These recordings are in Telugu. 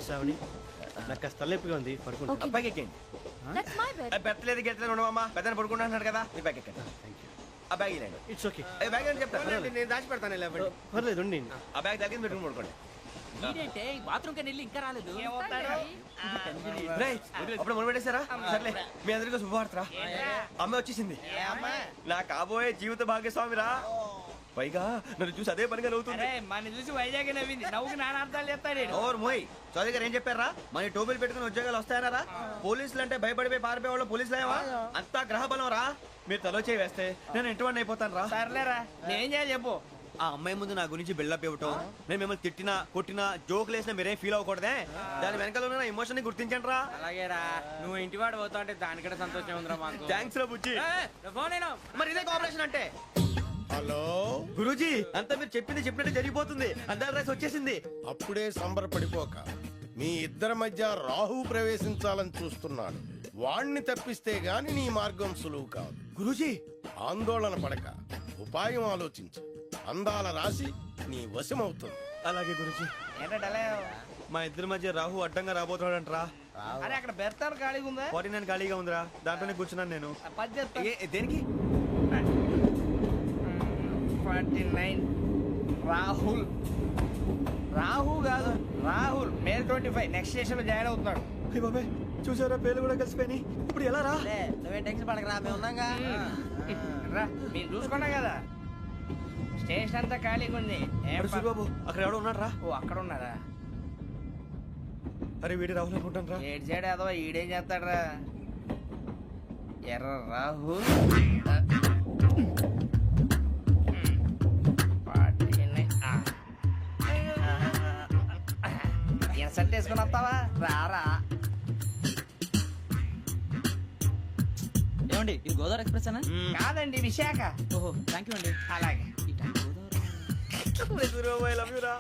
శ్రావణి నాకు కాస్త తలెప్పిగా ఉంది పడుకుంటా. Okay. అబ్బాయికి ఎక్కండి. That's my bed. పెట్టలేదు గెట్టలేదు ఉండవమ్మా పెద్దని పడుకుంటున్నాడు కదా మీ బ్యాగ్ ఎక్కండి. ఆ బ్యాగ్ ఇలాండి. It's okay. బ్యాగ్ అని చెప్తాను నేను దాచి పెడతాను లేవండి. పర్లేదు ఉండి. ఆ బ్యాగ్ తగ్గింది పెట్టుకుని పడుకోండి. ఏంటంటే బాత్రూమ్ కని వెళ్ళి ఇంకా రాలేదు. రేయ్, అప్పుడు మొదలు పెట్టేశారా? సర్లే మీ అందరికీ శుభవార్తరా. అమ్మ వచ్చేసింది. నా కాబోయే జీవిత భాగ్యస్వామిరా. పైగా నన్ను చూసి అదే పనిగా నవ్వుతుంది. మన చూసి వైజాగ్ నవ్వింది. నవ్వుకి నాన్న అర్థాలు చెప్తాడు. ఓర్ మోయ్ చౌదరి గారు ఏం చెప్పారా? మన టోబీలు పెట్టుకుని ఉద్యోగాలు వస్తాయనరా? పోలీసులు అంటే భయపడిపోయి పారిపోయే వాళ్ళు పోలీసులేవా? అంతా గ్రహ బలం రా. మీరు తలో చేయి వేస్తే నేను ఇంటివాడిని అయిపోతాను రా. సర్లేరా, నేనేం చేయాలి చెప్పు. ఆ అమ్మాయి ముందు నా గురించి బిల్డప్ ఇవ్వటం, నేను మిమ్మల్ని తిట్టినా కొట్టినా జోకులు వేసినా మీరేం ఫీల్ అవ్వకూడదే. దాని వెనకాల ఉన్న ఎమోషన్ ని గుర్తించండి రా. అలాగేరా, నువ్వు ఇంటివాడు పోతా అంటే దానికంటే సంతోషం ఉందిరా మాకు. థ్యాంక్స్ రా బుజ్జి. ఫోన్ అయినా మరి ఇదే కోఆపరేషన్ అంటే. హలో గురూజీ, అంతా మీరు చెప్పింది చెప్పినట్టు జరిగిపోతుంది. అందరి రైస్ వచ్చేసింది. అప్పుడే సంబరపడిపోక మీ ఇద్దరి మధ్య రాహు ప్రవేశించాలని చూస్తున్నాడు. వాణ్ణి తప్పిస్తే గాని నీ మార్గం సులువు కాదు. గురూజీ, ఆందోళన పడక ఉపాయం ఆలోచించు. అందాల రాశి నీ వశమవుతుంది. అలాగే గురూజీ. ఏంటంటే మా ఇద్దరి మధ్య రాహు అడ్డంగా రాబోతున్నాడంట్రా. అరే అక్కడ బెర్తాను ఖాళీగా ఉందా? 49 ఖాళీగా ఉందిరా, దాంట్లోనే కూర్చున్నాను నేను. దేనికి? 49 రాహుల్. రాహు కాదు, రాహుల్. మే 25 నెక్స్ట్ స్టేషన్ లో జాయిన్ అవుతున్నాడు. అయ్య బాబాయ్, చూసారా పేర్లు కూడా కలిసిపోయినాయి. ఇప్పుడు ఎలా రా? నువ్వేం టెన్షన్ పడకరా, మేము ఉన్నాగా. రా, మీరు చూసుకున్నా కదా స్టేషన్ అంతా ఖాళీగా ఉంది. అరే సూరిబాబు, అక్కడ ఎవడో ఉన్నాడు రా. ఓ అక్కడ ఉన్నారా? అరే వీడి రాహుల్ అనుకుంటాను రా. ఏడు చేయడం అదో ఈడేం చేస్తాడరా? ఎర్ర రాహు ఇన్సల్ట్ వేసుకుని వస్తావా? రారా. ఏమండి, ఇది గోదావరి ఎక్స్ప్రెస్ అనా? కాదండి, విశాఖ. ఓహో, థ్యాంక్ యూ అండి. అలాగే. ఈ time Godavari. Suribabu, I love you రా.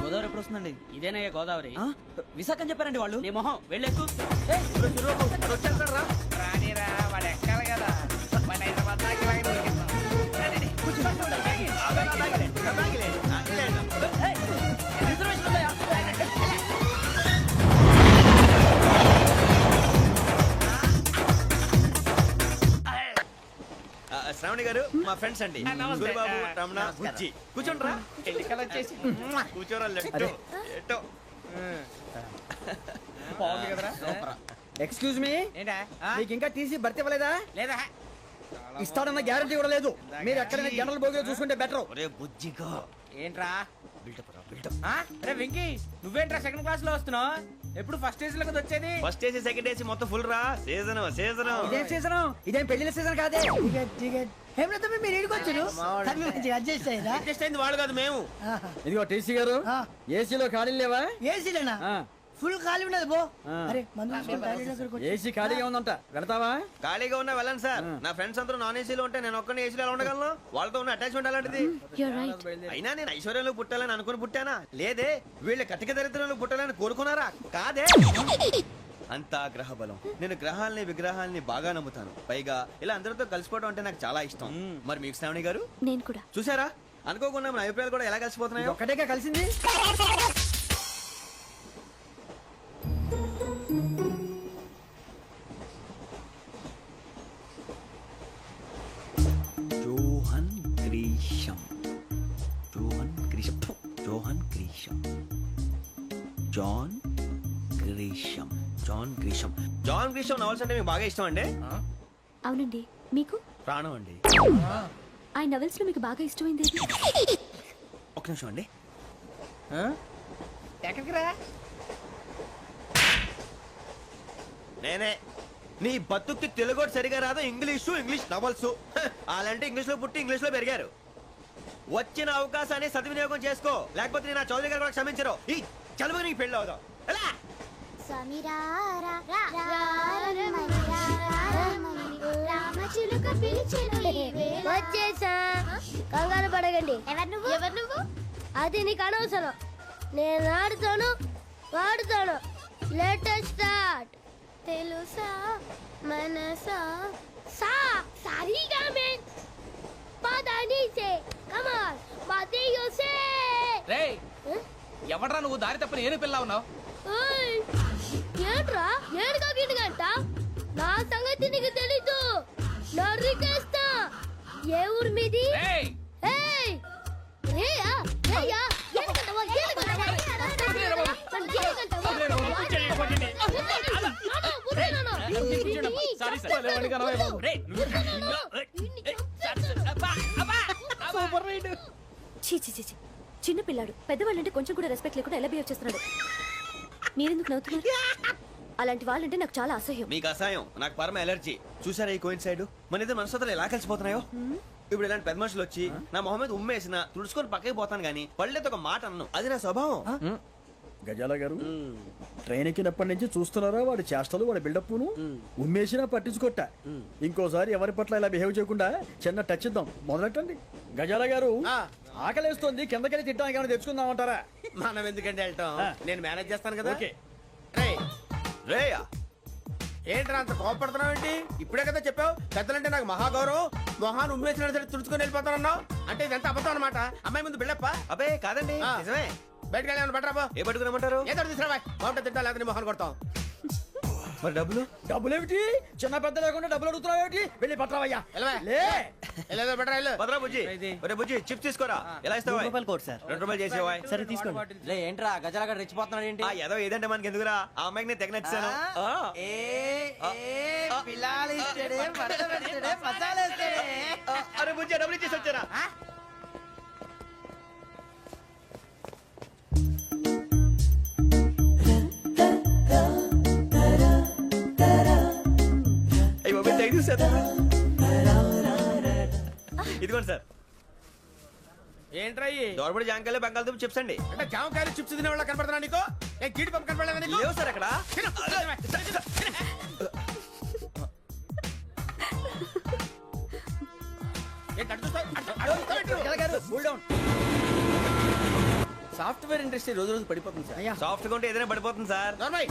గోదావరి ఎప్పుడు వస్తుందండి? ఇదేనయ్య గోదావరి. ఆ? విశాఖ అని చెప్పారండి వాళ్ళు. నీ మొహం వెళ్ళేకు. వచ్చేస్తాడు రా. రానిరా, వాడు ఎక్కాలి కదా. వాడు హైదరాబాద్ దాకా ఇలాగే దొరికిస్తాం. రండి. ఆ బ్యాగ్ ఇలాండి. ఆ బ్యాగ్ ఇలాండి. ఆ, ఇలాండి. ఏయ్, రిజర్వేషన్ ఉందా? శ్రావణి గారు మా ఫ్రెండ్స్ అండి. నమస్తే. సూరిబాబు, రమణ, నమస్కారం. బుజ్జి. కూర్చోండి రా. ఎన్నికలు వచ్చేసి కూర్చోరా. లెట్టో ఎట్టో. బాగుంది కదరా. ఎక్స్క్యూజ్ మీ, ఏంటా? మీకు ఇంకా టీసీ భర్తీ ఇవ్వలేదా? లేదా ఇస్తాడన్న గ్యారంటీ కూడా లేదు. మీరు ఎక్కడైనా జనరల్ బోగిలో చూసుకుంటే బెటర్. ఒరే బుజ్జిగా, ఏంట్రా? బిల్డప్ రా, బిల్డప్. రే వెంకీ, నువ్వేంట్రా సెకండ్ క్లాస్ లో వస్తున్నావు? ఎప్పుడు ఫస్ట్ ఏజ్ లో కదా వచ్చేది? ఫస్ట్ ఏసీ సెకండ్ ఏసీ మొత్తం ఫుల్ రా. Season season. ఇదేం సీజన్? ఇదేం పెళ్లిన సీజన్ కాదే. ఏమిటో మీరు ఇడికొచ్చారు, అడ్జస్ట్ అయ్యారా? అడ్జస్ట్ అయింది వాళ్ళు కాదు, మేము. ఇదిగో టీసీ గారు, ఏసీలో ఖాళీ లేవా? ఏసీలేనా? ఫుల్ ఖాళీ ఉన్నది బో. అరే మందు ఏసీ ఖాళీగా ఉందంట, వెళ్తావా? ఖాళీగా ఉన్నా వెళ్ళండి సార్. నా ఫ్రెండ్స్ అందరూ నాన్ ఏసీలో ఉంటే నేను ఒక్కనే ఏసీలో ఎలా ఉండగలను? వాళ్ళతో ఉన్న అటాచ్మెంట్ అలాంటిది. You're right. అయినా నేను ఐశ్వర్యంలో పుట్టాలని అనుకుని పుట్టానా? లేదే, వీళ్ళ కటిక దరిద్రంలో పుట్టాలని కోరుకున్నారా? కాదే. అంతా గ్రహ బలం. నేను గ్రహాలని విగ్రహాలని బాగా నమ్ముతాను. పైగా ఇలా అందరితో కలిసిపోవడం అంటే నాకు చాలా ఇష్టం. మరి మీకు శ్రావణి గారు? నేను కూడా. చూసారా, అనుకోకుండా మన అభిప్రాయాలు కూడా ఎలా కలిసిపోతున్నాయో. ఒక్కటేగా కలిసింది. John Grisham, John Grisham, John Grisham, John Grisham, John Grisham. John గ్రీషం నవల్స్ అంటే మీకు బాగా ఇష్టం అండి? అవునండి. మీకు? ప్రాణం అండి. ఆ నవెల్స్ లో మీకు బాగా ఇష్టమైంది ఏది? ఒక్క నిమిషం అండి. ఎక్కడికి రా? నేనే. నీ బతుక్కి తెలుగు సరిగా రాదు, ఇంగ్లీష్ నవల్స్. అలాంటి ఇంగ్లీష్ లో పుట్టి ఇంగ్లీష్ లో పెరిగారు. వచ్చిన అవకాశాన్ని సద్వినియోగం చేసుకో, లేకపోతే నేను చౌదరి గారు కూడా క్షమించరు. ఈ చదువు నీకు పెళ్ళి అవుదాం. ఎలా? వచ్చేసా, కంగారు పడకండి. ఎవరు నువ్వు? అది నీకు అనవసరం. నేను ఆడుతాను, వాడుతాను. Latest start. తెలుసా మనసా సా సారీగా మెన్ పదని సే కమాన్ మదియో సే. రేయ్ ఎవడ్రా నువ్వు దారి తప్పని ఏను పిల్ల ఉన్నావు? ఏయ్, ఏంట్రా ఏడుగా గిట్టుగంట నా సంగతి నీకు తెలీదు నరికేస్తా ఏ ఊరు మీది ఏయ్ ఏయ్ ఏయా ఏయా ఏడుగంటవా ఏడుగంటవా సారీ సార్. రేయ్, సూపర్ రైడ్. చీ చీ చీ చీ. చిన్న పిల్లాడు పెద్దవాళ్ళంటే కొంచెం కూడా రెస్పెక్ట్ లేకుండా ఎలా బిహేవ్ చేస్తున్నాడు. మీరెందుకు నవ్వుతున్నారు? అలాంటి వాళ్ళంటే నాకు చాలా అసహ్యం. మీకు అసహాయం, నాకు పరమ ఎలర్జీ. చూసారా ఈ కోయిన్సైడ్? మన ఇద్దరు మనసుతో ఎలా కలిసిపోతున్నాయో. ఇప్పుడు ఇలాంటి పెద్ద మనుషులు వచ్చి నా మొహం మీద ఉమ్మేసిన తుడుచుకొని పక్కకి పోతాను గానీ పళ్ళేతో ఒక మాట అన్ను. అది నా స్వభావం. గజాల గారు ట్రైన్ ఎక్కినప్పటి నుంచి చూస్తున్నారా వాడి చేష్టలు వాడి బిల్డప్ను ఉమ్మేసినా పట్టించుకోట. ఇంకోసారి ఎవరి పట్ల ఇలా బిహేవ్ చేయకుండా చిన్న టచ్ ఇద్దాం. మొదలెట్టండి. గజాల గారు ఆకలేస్తోంది, కిందకెళ్ళి తిట్టడానికి ఏమైనా తెచ్చుకుందామంటారా? మనం ఎందుకంటే వెళ్తాం, నేను మేనేజ్ చేస్తాను కదా. ఓకే. రేయా ఏంట్రా అంత కోపడుతున్నావు ఏంటి? ఇప్పుడే కదా చెప్పావు పెద్దలంటే నాకు మహాగౌరవం, మొహాన్ని ఉమ్మేసిన సరే తుడుచుకొని వెళ్ళిపోతానన్నావు. అంటే ఇదంతా అబద్ధం అనమాట. అమ్మాయి ముందు బిళ్ళప్ప. అబ్బే కాదండి, నిజమే. బయటకు వెళ్ళి బట్రాబో. ఏ పట్టుకురమ్మంటారు? ఏదో తీసుకురా బాగుంటుంది తింటా లేదా మొహాన్ని కొడతాం. మరి డబ్బులు? డబ్బులేమిటి? చిన్న పెద్ద లేకుండా డబ్బులు అడుగుతున్నావు ఏమిటి? వెళ్ళి పట్టరావయ్యా. వెళ్ళవా? లే వెళ్ళేదో బట్రా వెళ్ళు. భద్రా బుజ్జి, ఒరే బుజ్జి చిప్స్ తీసుకోరా. ఎలా ఇస్తావా? రూపాయలు కోట్ సార్. 2 రూపాయలు చేసేవా? సరే తీసుకోండి. లే ఏంట్రా గజాలగడ రెచ్చిపోతున్నాడు ఏంటి? ఆ ఏదో ఏదంటే మనకి ఎందుకురా, ఆ అమ్మాయికి నేను తెగ నచ్చాను. అరే బుజ్జి డబ్బులు ఇచ్చేసి వచ్చారా? అయ్యి బాబు థ్యాంక్ యూ సార్. ఇదిగోండి సార్. ఏంట్రా ఇయి? దోరబడి జాంకాయలు బంగాళదుంప చిప్స్ అండి. అంటే జామకాయలు చిప్స్ తినే వాళ్ళ కనపడుతున్నా నీకు? ఏ జీడి పంపు కనపడలేదా నీకు? లేవు సార్ అక్కడ. తిను. ఏంటి అటు చూస్తావు? గజాల గారు కూల్ డౌన్. సాఫ్ట్వేర్ ఇండస్ట్రీ రోజు రోజు పడిపోతుంది సార్. సాఫ్ట్ గా ఉంటే ఏదైనా పడిపోతుంది సార్. నార్మల్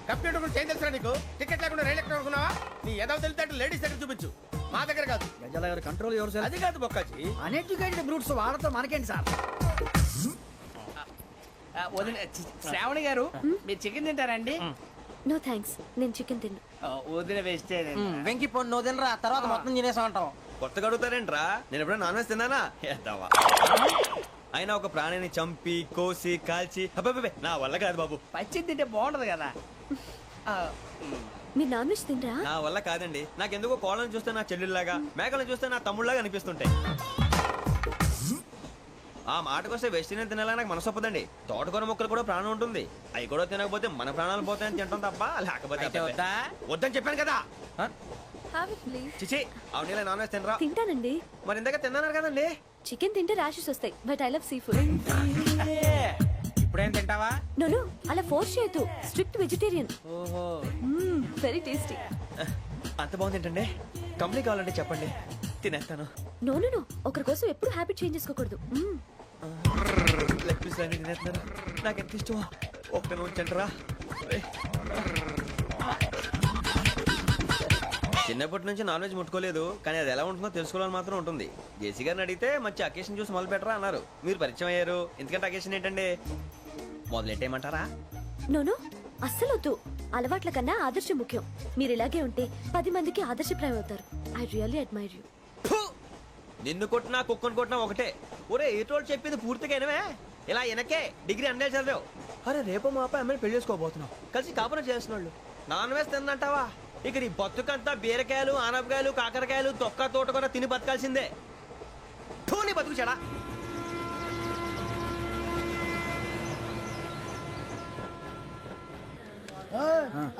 కంప్యూటర్ గురించి ఏం తెలుసా నీకు? టికెట్ లేకుండా రైలు ఎక్కడ అనుకున్నావా? నీ ఏదో తెలితే లేడీస్ దగ్గర చూపించు, మా దగ్గర కాదు. గజాల గారు కంట్రోల్ ఎవరు సార్? అది కాదు బొక్కాజీ. అన్ఎడ్యుకేటెడ్ బ్రూట్స్ వాళ్ళతో మనకేంటి సార్? వదిన శ్రావణి గారు మీరు చికెన్ తింటారండి? నో థ్యాంక్స్, నేను చికెన్ తిన్ను. వదిన వేస్తే వెంకి పొన్ను నువ్వు తినరా, తర్వాత మొత్తం తినేసా ఉంటాం. కొత్తగా అడుగుతారేంట్రా? నేను ఎప్పుడైనా నాన్ వెజ్ తిన్నానా? ఎద్దావా. అయినా ఒక ప్రాణిని చంపి కోసి కాల్చి అబ్బబ్బే నా వల్ల కాదు బాబు. పచ్చి తింటే బాగుంటది కదా. మీరు నాన్ వెజ్ తినరా? నా వల్ల కాదండి. నాకెందుకో కోళ్ళని చూస్తే నా చెల్లెళ్ళలాగా, మేకలను చూస్తే నా తమ్ముళ్ళలాగా అనిపిస్తుంటాయి. ఆ మాటకొస్తే వెస్టిరియన్ తినాలని నాకు మనసు ఒప్పదండి. తోటకూర మొక్కలు కూడా ప్రాణం ఉంటుంది. అవి కూడా తినకపోతే మన ప్రాణాలు పోతాయని తింటాం తప్ప లేకపోతే అబ్బబ్బే. వద్దని చెప్పాను కదా. చిచి అవునీ నాన్ వెజ్ తినరా? తింటానండి. మరి ఇందాక తిన్నాను కదండి. చికెన్ తింటే ర్యాషెస్ వస్తాయి, but I love sea food. ఇప్పుడేం తింటావా? నో అలా ఫోర్స్ చేయొద్దు. Strict vegetarian. ఓహో వెరీ టేస్టీ. అంత బాగుంది ఏంటండి? కంపెనీ కావాలంటే చెప్పండి, తినేస్తాను. నో ఒకరి కోసం ఎప్పుడు హ్యాబిట్ చేంజ్ చేసుకోకూడదు. లెగ్ పీస్ అన్ని తినేస్తున్నారు. నాకు ఎంత ఇష్టం. ఒకటే ఉంచండిరా. చిన్నప్పటి నుంచి నాన్ వెజ్ ముట్టుకోలేదు, కానీ అది ఎలా ఉంటుందో తెలుసుకోవాలని మాత్రం ఉంటుంది. జేసీ గారిని అడిగితే మంచి అకేషన్ చూసి మొదలు పెట్టరా అన్నారు. మీరు పరిచయం అయ్యారు, ఎందుకంటే అకేషన్ ఏంటండి? మొదలెట్టేయమంటారా? నో అస్సలు వద్దు. అలవాట్ల కన్నా ఆదర్శం ముఖ్యం. మీరు ఇలాగే ఉంటే 10 మందికి ఆదర్శప్రాయం అవుతారు. I really admire you. నిన్ను కొట్టినా కుక్కను కొట్టినా ఒకటే. ఒరే ఏటోళ్ళు చెప్పింది పూర్తిగా వినవే. ఇలా వెనకే డిగ్రీ అన్నే చదివావు. అరే రేపు మా అబ్బాయి అమ్మాయిని పెళ్లి చేసుకోబోతున్నావు, కలిసి కాపురం చేసిన వాళ్ళు నాన్ వెజ్ తిందంటావా? ఇక నీ బతుకంతా బీరకాయలు ఆనపకాయలు కాకరకాయలు తొక్క తోట కూడా తిని బతకాల్సిందే. నీ బతుకు చెడా.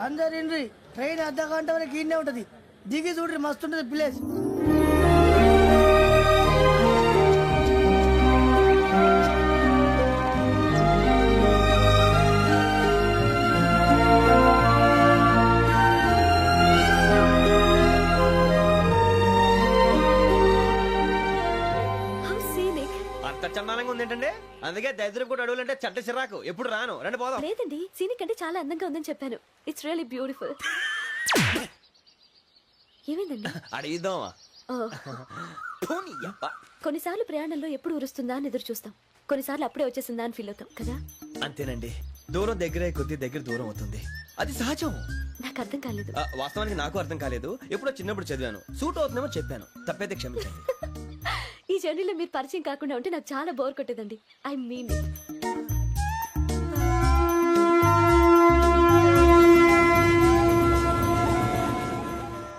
అందరు ఇండ్రి ట్రైన్ అర్ధ గంట వరకు ఇన్నే ఉంటది. దిగి చూడ్రి మస్తు ఉంటది ప్లేస్. అంత చందానంగా ఉంది ఏంటండి? అందుకే దరిద్రం కూడా అడవులంటే చెడ్డ చిరాకు. ఎప్పుడు రాను. రండి పోదాం. లేదండి, సీనిక్ అంటే చాలా అందంగా ఉందని చెప్పాను. It's really beautiful. ఏమైందండి? అడిగిద్దామా? కొన్నిసార్లు ప్రయాణంలో ఎప్పుడు ఉరుస్తుందా అని ఎదురు చూస్తాం. కొన్నిసార్లు అప్పుడే వచ్చేసిందా అని ఫీల్ అవుతాం కదా. అంతేనండి, దూరం దగ్గరే కొద్ది దగ్గర దూరం అవుతుంది, అది సహజం. నాకు అర్థం కాలేదు. వాస్తవానికి నాకు అర్థం కాలేదు, ఎప్పుడో చిన్నప్పుడు చదివాను, సూట్ అవుతుందేమో చెప్పాను, తప్పైతే క్షమించండి. ఈ జర్నీలో మీరు పరిచయం కాకుండా ఉంటే నాకు చాలా బోర్ కొట్టేదండి. I mean